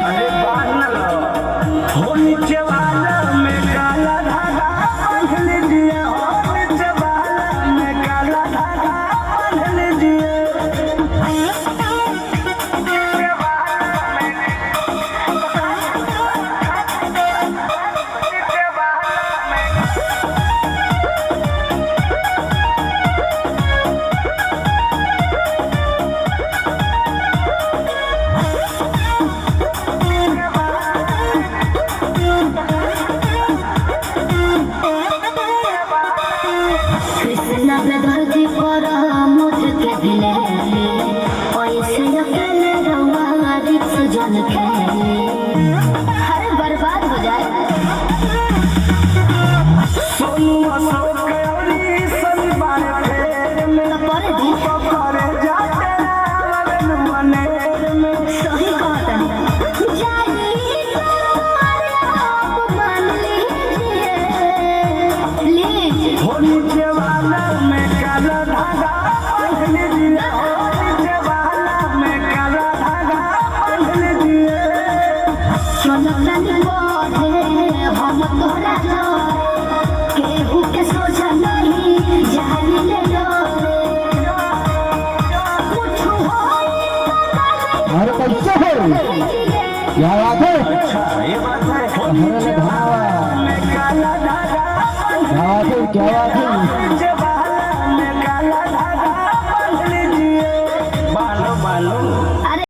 अरे बांध लो हो नीचे वाला में काला धागा बांध लीजिए हो नीचे वाला में काला धागा बांध लीजिए कृष्णा पे धरती पर मुझ के भिले ऐसे अकेले रहुआ रिक्स जन खेले हर बर्बाद हो जाए सोनू अशोक और शनिवार फेर में पर दी करे जाते रावण मनेर में सही कहता है जानी तुम्हारे आप मान लीजिए प्लीज हो नीचे वाला में काला धागा बांध लीजिए हो नीचे वाला में काला धागा बांध लीजिए चलतनी पौधे हम तोरा केहू के सोचा नहीं जानी ले डोरे कुछ होई अरे कैसे हो क्या बात है अच्छा ये बात है हमारे धावा में काला धागा बांध क्या बात है